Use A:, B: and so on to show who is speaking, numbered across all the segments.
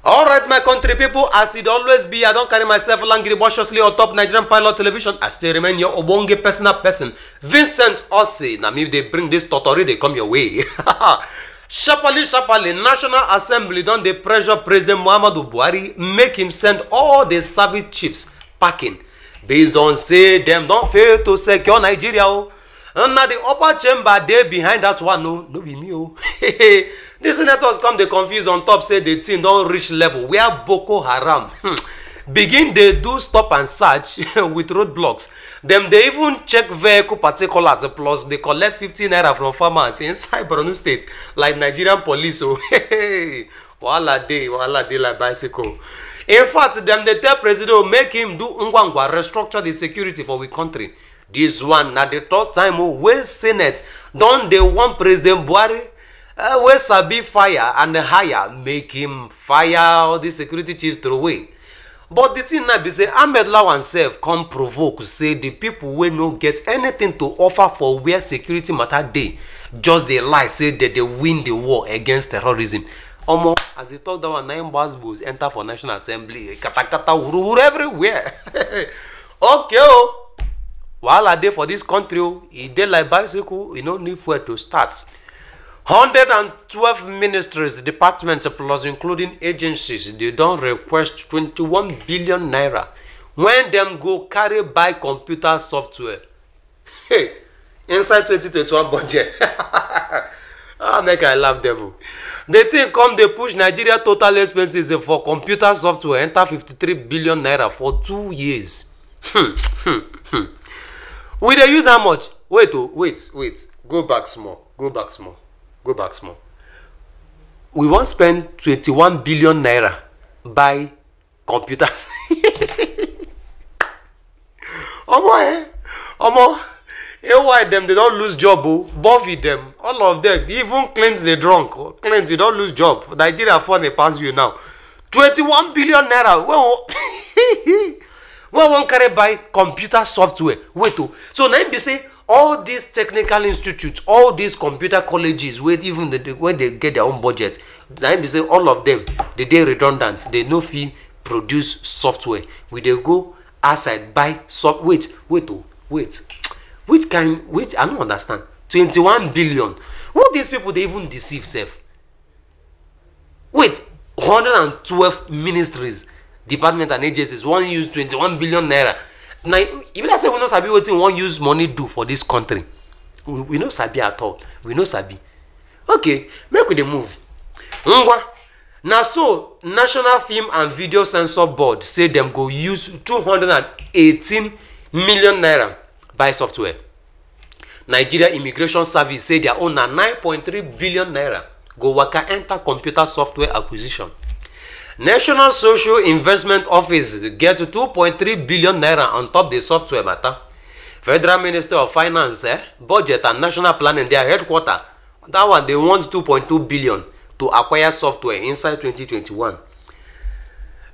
A: Alright, my country people, as it always be, I don't carry myself languidly on top Nigerian Pilot Television. I still remain your obonge personal person, Vincent Osei. Now, if they bring this totori, they come your way. Sharply, National Assembly done the pressure President Muhammadu Buhari make him send all the service chiefs packing. Based on say them don't fail to secure Nigeria. And now the upper chamber there behind that one, no be me. The senators come they confuse on top, say the team don't reach level where Boko Haram begin they do stop and search with roadblocks. Them they even check vehicle particulars, plus they collect 15 naira from farmers inside Borno State like Nigerian police. So wala day like bicycle. In fact, them they tell president make him do ngwangwa restructure the security for we country. This one na the third time where Senate don they want President Buhari where sabi fire and hire make him fire all the security chiefs throw away. But the thing now be say Ahmed Lawan self come provoke say the people will no get anything to offer for where security matter dey. Just they lie say that they win the war against terrorism. Omo, as they talk that one 9 busboys enter for National Assembly, kata wuru everywhere. Okay, oh. While I dey for this country, e dey like bicycle, you no need fuel to start. 112 ministries, departments, plus including agencies, they don't request 21 billion naira when them go carry buy computer software. Hey, inside 2021 budget. Make I laugh devil. The thing come they push Nigeria total expenses for computer software enter 53 billion naira for 2 years. We dey use how much? Wait. Go back small. We won't spend 21 billion naira buy computer. Omo, why them they don't lose job? Buffy them, all of them, even cleanse the drunk. Cleanse, you don't lose job. Nigeria phone pass you now. 21 billion naira. Well, one carry buy computer software. Wait, so now they say all these technical institutes, all these computer colleges, where even where they get their own budget, now they say all of them, they redundant. They no fee produce software. We they go outside buy software. Wait. Which I don't understand. 21 billion. Who these people they even deceive self? Wait, 112 ministries, department and agencies one use 21 billion naira. Now, even I say we no sabi wetin one use money do for this country. We no sabi at all. We no sabi. Okay, make we dey move. Now so National Film and Video Censor Board say them go use 218 million naira buy software. Nigeria Immigration Service say their own na 9.3 billion naira go waka enter computer software acquisition. National Social Investment Office get 2.3 billion naira on top the software matter. Federal Minister of Finance, Budget and National Planning, their headquarters, that one they want 2.2 billion to acquire software inside 2021.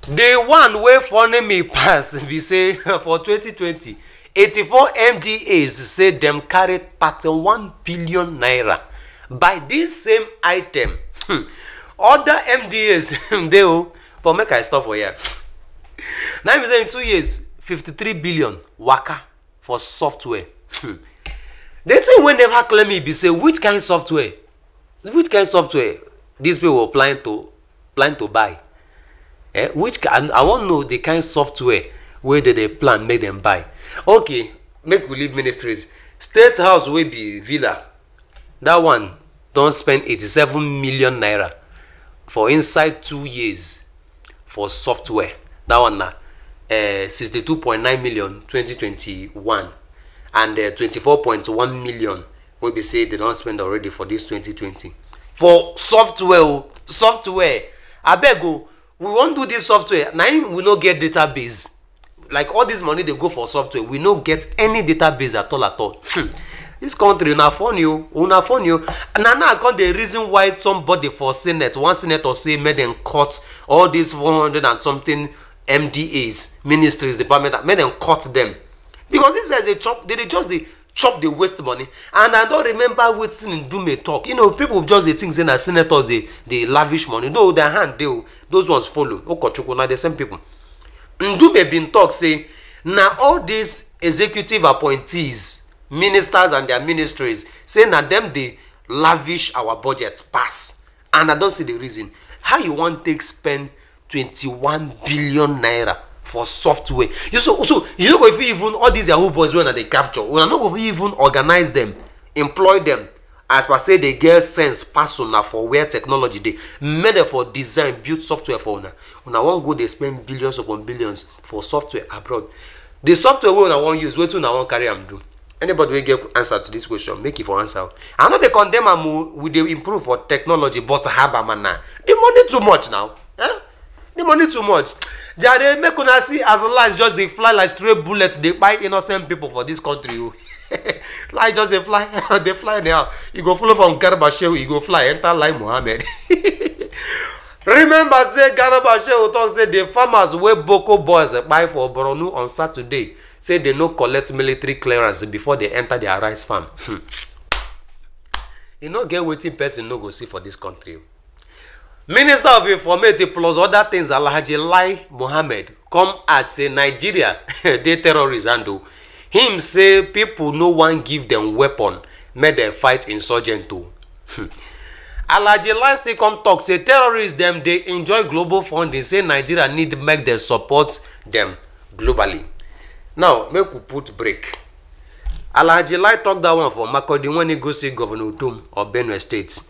A: The one way funny me pass, we say for 2020, 84 MDAs say them carry 31 billion naira by this same item. Other MDAs, they but make I stop for here. Now we say in 2 years, 53 billion waka for software. They say when never claim me, be say which kind of software? Which kind of software these people plan to buy? Which I want to know the kind of software where they plan make them buy. Okay, make we leave ministries. State House will be villa. That one don't spend 87 million naira for inside 2 years for software. That one na 62.9 million 2021 and 24.1 million will be say they don't spend already for this 2020 for software. I beg you, we won't do this software now. We no get database. Like all this money they go for software, we no get any database at all. This country una phone you. And now I can't the reason why somebody for Senate, one senator say made them cut all these 400 and something MDAs, ministries, department, made them cut them. Because this is a chop, they just chop the waste money. And I don't remember wetin Ndume talk. You know, people just dey think say na senators they lavish money. No, their hand those ones follow. Okochukwu na the same people. Ndume been talk say na all these executive appointees, ministers and their ministries, say na them they lavish our budgets pass. And I don't see the reason. How you want to spend 21 billion naira for software? So you know if even all these Yahoo boys when they capture, we are not going to even organize them, employ them. As per say they get sense personal for where technology they made it for design, build software for una. Una won't go they spend billions upon billions for software abroad. The software we una won't use, wait till una won't carry them do. Anybody will get answer to this question, make it for answer. I know they condemn am with they improve for technology, but habamana. The money too much now. Eh? The money too much. Jare make una see as lies just they fly like stray bullets, they buy innocent people for this country. Like just they fly, they fly now. You go follow from Garba Shehu, you go fly, enter Lai Mohammed. Remember, say Garba Shehu talk say the farmers wey Boko boys buy for Borno on Saturday. Say they no collect military clearance before they enter their rice farm. You know get waiting person no go see for this country. Minister of Information plus other things Alhaji Lai Mohammed come out say Nigeria they terrorists and him say people no one give them weapon make them fight insurgent too. Alhaji Lai still come talk say terrorists them they enjoy global funding, say Nigeria need make them support them globally. Now make we put break. Alhaji Lai talk that one for Makurdi when he go see Governor Udom of Benue State.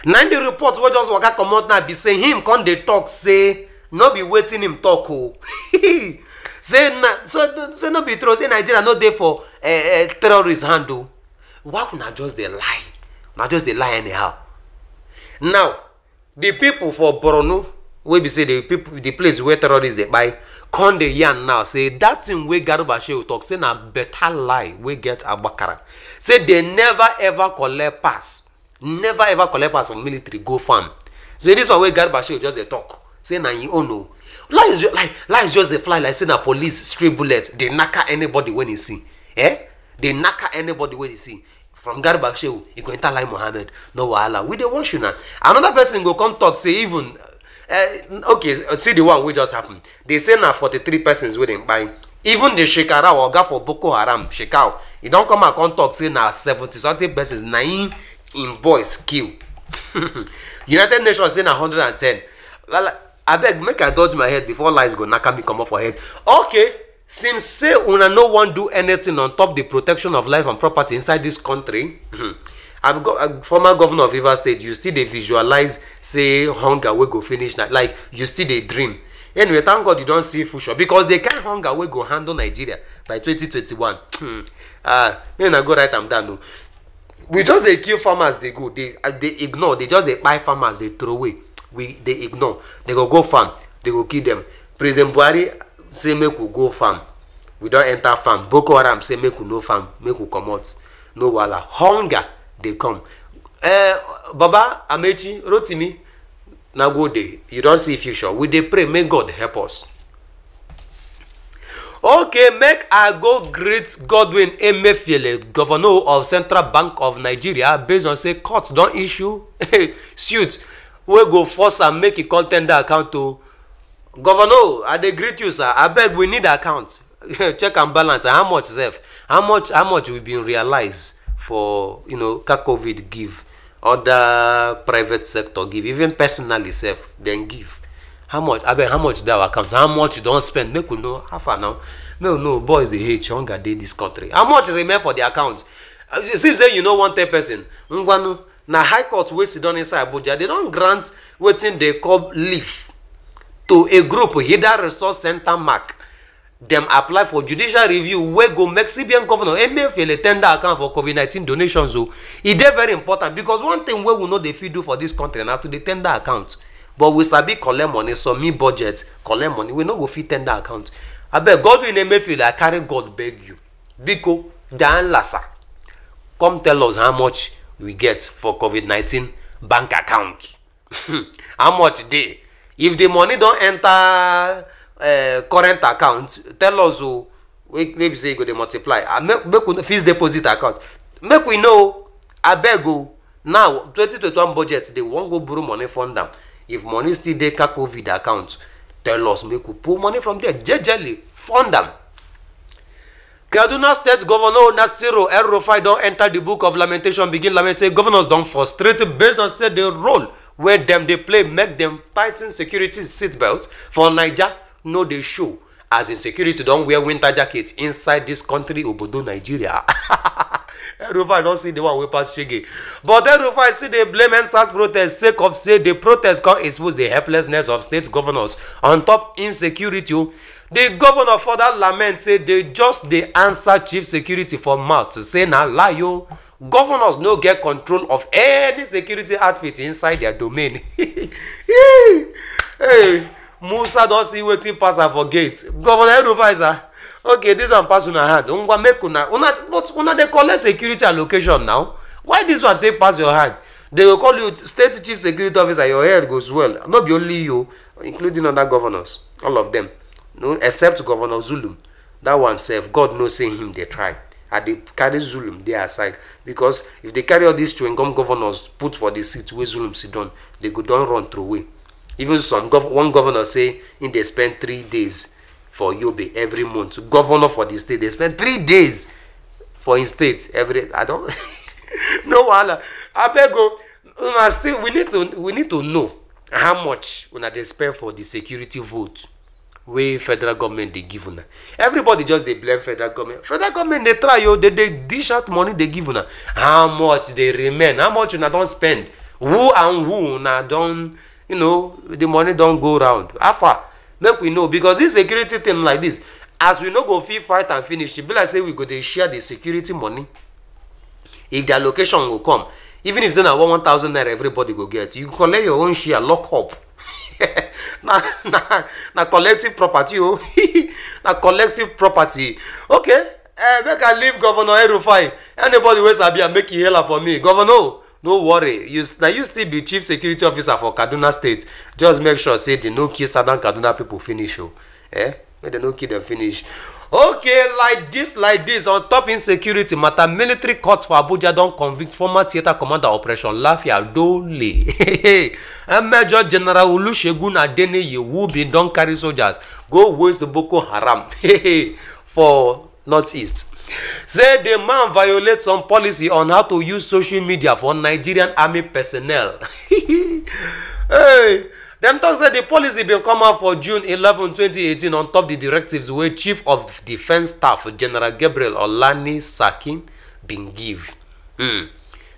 A: Now the report wey just waka come out now be saying him come dey talk say no be waiting him talk o. Say no be true. Say Nigeria no dey for terrorist handle. Why una just dey lie? Una just dey lie anyhow. Now the people for Borno wey be say the place where terrorists dey buy come dey yarn now say that thing wey Garba Shehu talk say na better lie wey get Agbakara. Say they never ever collect pass. Never ever collect pass from military go farm. Say this one wey Garba Shehu just dey talk. Say na you own no. Lies just dey fly like say na police stray bullets. They knacker anybody when he see. They knacker anybody when he see. From Garba Shehu, you go enter Lai Mohammed. No wahala. We dey watch you now. Another person go come talk say even okay, see the one wey just happen. They say na 43 persons wey dem buy. Even the Shekara oga for Boko Haram, Shekau, he don't come and come talk say na 70 something persons na in boys kill. United Nations say na 110. I beg make I dodge my head before lies go knock me come off for head. Okay, seems say una no one do anything on top the protection of life and property inside this country. Former governor of Rivers State, you still dey visualize say hunger will go finish now. Like you still dey dream. Anyway, thank God you don't see future because they can't hunger will go handle Nigeria by 2021. Then I go write them down. No. We just they kill farmers, they go, they ignore, they just they buy farmers, they throw away. They ignore. They go farm, they go kill them. President Buhari say make we go farm. We don't enter farm. Boko Haram say make we no farm, make we come out. No wala. Hunger, they come. Baba Amechi, Rotimi, now go there. You don't see future. We they pray, may God help us. Okay, make I go greet Godwin Emefiele, Governor of Central Bank of Nigeria, based on say courts don't issue suit. We go force and make a contender account to Governor. I dey greet you, sir. I beg we need account. Check and balance. How much self? How much we been realized for COVID give, other private sector give, even personally self then give. How much? I bet how much that account? How much you don't spend? Make we know how far now. No, boys they hate hunger day this country. How much remain for the account? It seems say you know 110 person. Ngwanu na high court wey sit down inside Abuja. They don't grant wetin they call leave to a group Hida Resource Center mark. Them apply for judicial review wey go make CBN governor Emefiele tender account for COVID-19 donations. So it is very important because one thing wey we know they fit do for this country now to the tender account. But we sabi collect money, so me budget collect money. We no go fit tender account. I beg Godwin Emefiele, I carry God beg you. Biko Dan Lassa, come tell us how much we get for COVID-19 bank account. How much dey? If the money don't enter current account, tell us maybe say you go dey multiply. Make we fixed deposit account. Make we know. Abeg o. Now 2021 budget they wan go borrow money fund am. If money still dey COVID account, tell us make we pull money from there. Jejely fund am. Kaduna State Governor Nasiru El-Rufai don enter the book of lamentation, begin lament say governors don frustrate based on say the role where them they play make them tighten security seatbelt for Naija no dey show. As in security don't wear winter jackets inside this country, Obodo Nigeria. El-Rufai don't see the one wey pass shege. But El-Rufai still dey blame NSAS protest sake of say the protest can expose the helplessness of state governors on top insecurity. The governor further lament say they just dey answer chief security for mouth to say na lie yo. Governors no get control of any security outfit inside their domain. Hey, Musa don't see wetin pass her for gate. Governor El-Rufai sir, okay, this one pass una hand. Ungwa make una dey collect security allocation now. Why this one take pass your hand? They will call you state chief security officer. Your head goes well. Not be only you, including other governors, all of them. No, except Governor Zulum. That one self, God knows saying him they try. And they carry Zulum there aside. Because if they carry all these chewing gum governors put for the seat where Zulum sit down, they go don't run through way. Even one governor say in they spend 3 days for Yobe every month. Governor for the state, they spend 3 days for his state every. I don't no wala. I beg you, still we need to know how much they spend for the security vote. Wey federal government they give una. Everybody just they blame federal government. Federal government they try yo, they dish out money they give una. How much they remain? How much una don't spend? Who and who una don't, you know, the money don't go round. After make we know, because this security thing like this, as we no go fight and finish, it be like say we go they share the security money. If the allocation will come, even if it's not 1,000 naira, everybody go get. You collect your own share, lock up. na collective property oh. Na collective property. Okay, make I leave Governor El-Rufai. Anybody wey sabi make e hella for me. Governor, no worry, you still be chief security officer for Kaduna State. Just make sure say they no kill Southern Kaduna people finish oh. Make they no kill them finish. Okay, like this on top insecurity matter, military court for Abuja don convict former theater commander Operation Lafia Dole. And Major General Olusegun Adeneye, who been don carry soldiers go waste the Boko Haram for Northeast. Say the man violate some policy on how to use social media for Nigerian army personnel. Hey. Them talk say the policy been come out for June 11, 2018 on top the directives where Chief of Defense Staff General Gabriel Olani Sakin been give.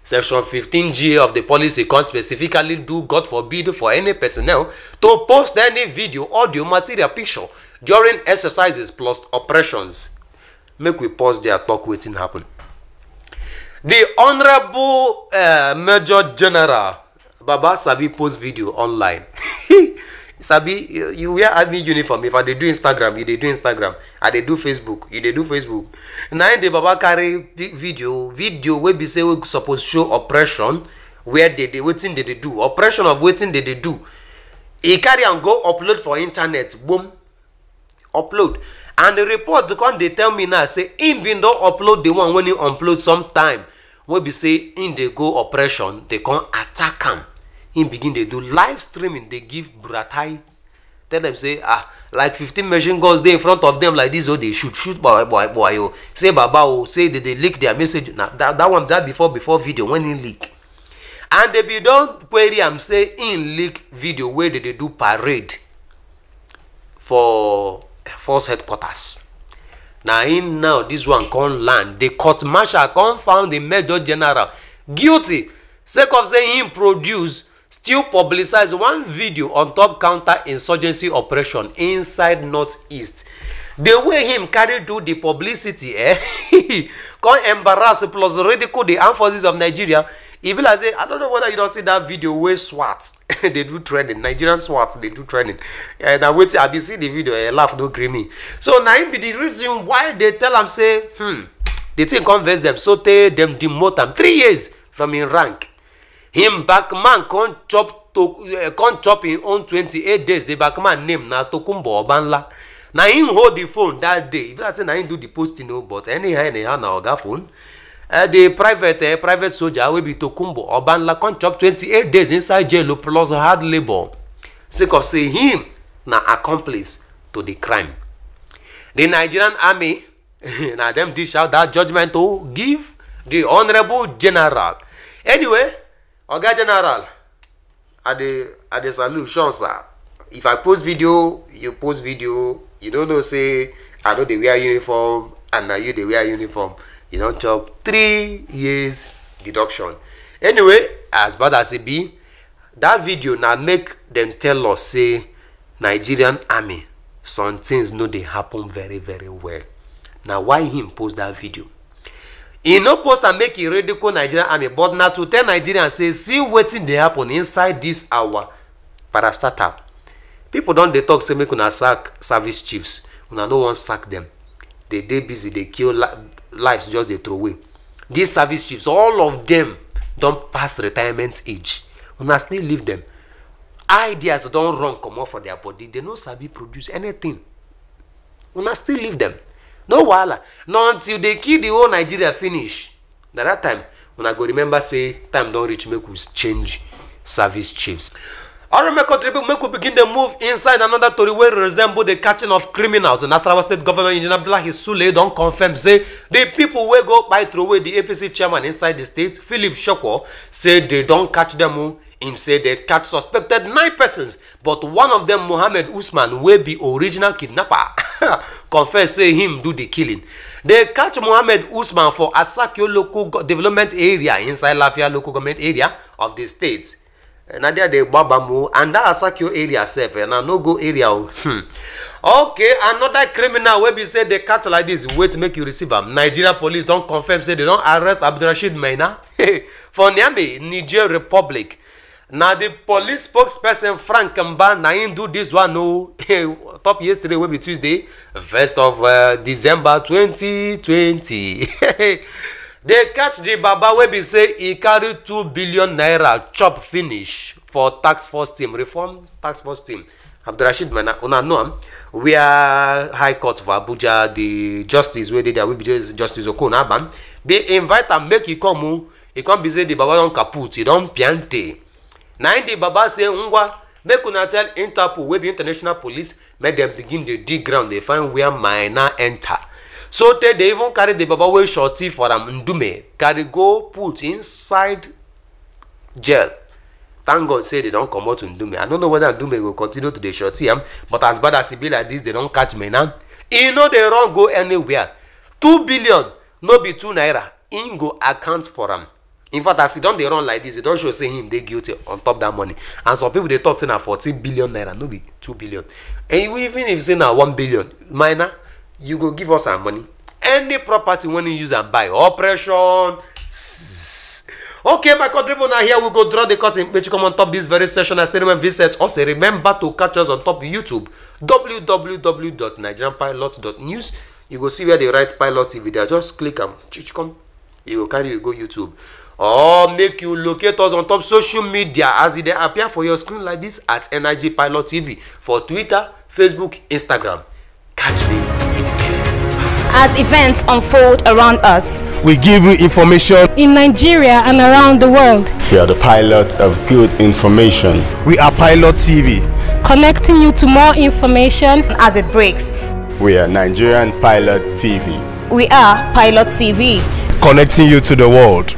A: Section 15G of the policy can specifically do God forbid for any personnel to post any video, audio, material, picture during exercises plus operations. Make we pause there, talk wetin happen. The Honorable Major General Baba Sabi post video online. Sabi, you wear army uniform. If I dey do Instagram, you dey do Instagram. I dey do Facebook, you dey do Facebook. Now the Baba carry video wey be say we suppose show operation where they wetin they do. Operation of wetin they do. He carry and go upload for internet. Boom. Upload. And the report come they tell me now say him been don upload the one when he upload sometime. Wey be say in they go operation, they come attack him. Him begin they do live streaming, they give Buratai. Tell them say like 15 machine guns they in front of them like this, oh they shoot boy oh. Say Baba oh, say they leak their message. Now that one that before video when he leak. And they be don't query am say in leak video where they do parade for force headquarters. Now this one can't land. The court martial can't found the Major General guilty sake of saying him produce still publicize one video on top counter insurgency operation inside Northeast. The way him carry do the publicity, can't embarrass plus ridicule the armed forces of Nigeria. He be like say, I don't know whether you don't see that video where SWAT they do training. Nigerian SWAT they do training. And I wait till I be see the video, laugh no creamy. So now him be the reason why they tell them say, they think convince them so they them demote them 3 years from in rank. Him backman can't chop in own 28 days. The backman name na Tokumbo Obanla. Now him hold the phone that day. If I say now him do the posting, no, but anyhow now got phone. The private soldier will be Tokumbo Obanla con chop 28 days inside jail plus hard labor. Sake of say him na accomplice to the crime. The Nigerian army now them dish out that judgment to give the honorable general. Anyway, Oga General, at the solution, sir. If I post video, you post video. You don't know say I know they wear uniform and now you they wear uniform. You don't chop 3 years deduction. Anyway, as bad as it be, that video now make them tell us say Nigerian army some things no they happen very very well. Now why him post that video? He no post and make a radical Nigerian army, but now to tell Nigerians say see wetin dey happen inside this our parastatal. People don't they talk say make una sack service chiefs. Una no one sack them. They busy, they kill lives just they throw away. These service chiefs, all of them don't pass retirement age. Una still leave them. Ideas don't run come off for their body. They no sabi produce anything. Una still leave them. No wahala. Not until they kill the whole Nigeria finish. At that time, una go remember say time don't reach make we change service chiefs. Alright, make we begin the move inside another story where resemble the catching of criminals. The Nasarawa State Governor Engineer Abdullahi Sule don't confirm say the people will go by through away the APC chairman inside the state, Philip Shoko, say they don't catch them. Him say they catch suspected 9 persons, but one of them, Mohammed Usman, will be original kidnapper. Confess say him do the killing. They catch Mohammed Usman for Asakio local development area inside Lafia local government area of the state. And there they Babamu and that Asakio area safe and no go area. Okay, another criminal where be say they catch like this. Wait to make you receive them. Nigeria police don't confirm say they don't arrest Abdurrashid Maina for Niamey, Niger Republic. Now the police spokesperson Frank Mba na do this one no top yesterday will be Tuesday 1st of December 2020. They catch the Baba where be say he carry 2 billion naira chop finish for tax force team reform tax force team. Abdurrashid Maina una know we are High Court for Abuja the justice where they there will be Justice Okon Abam. They invite and make he come be say the Baba don't kaput he don't piante. Now the Baba say ngwa make una tell Interpol wey be international police make them begin the dig ground they find where Maina enter. So they even carry the Baba wey shorty for am Ndume carry go put inside jail. Thank God say they don't come out to Ndume. I don't know whether Ndume will continue to the shorty am, but as bad as it be like this they don't catch Maina. You know they don't go anywhere. 2 billion no be 2 naira. He go account for am. In fact, as he don't they run like this, it don't show say him they guilty on top that money. And some people they talk say na 14 billion naira, no be 2 billion. And even if say na 1 billion, Maina, you go give us our money. Any property when you use and buy, operation. Okay, my country now here we go draw the curtain. Which come on top this very session as anyone visit us. Remember to catch us on top YouTube www.nigerianpilot.news. You go see where they write Pilot TV there. Just click them. You go carry you go YouTube. Or make you locate us on top social media as they appear for your screen like this at NIG Pilot TV for Twitter, Facebook, Instagram. Catch me if you can.
B: As events unfold around us,
C: we give you information
D: in Nigeria and around the world.
C: We are the pilot of good information. We are Pilot TV,
D: connecting you to more information
B: as it breaks.
C: We are Nigerian Pilot TV.
B: We are Pilot TV,
C: connecting you to the world.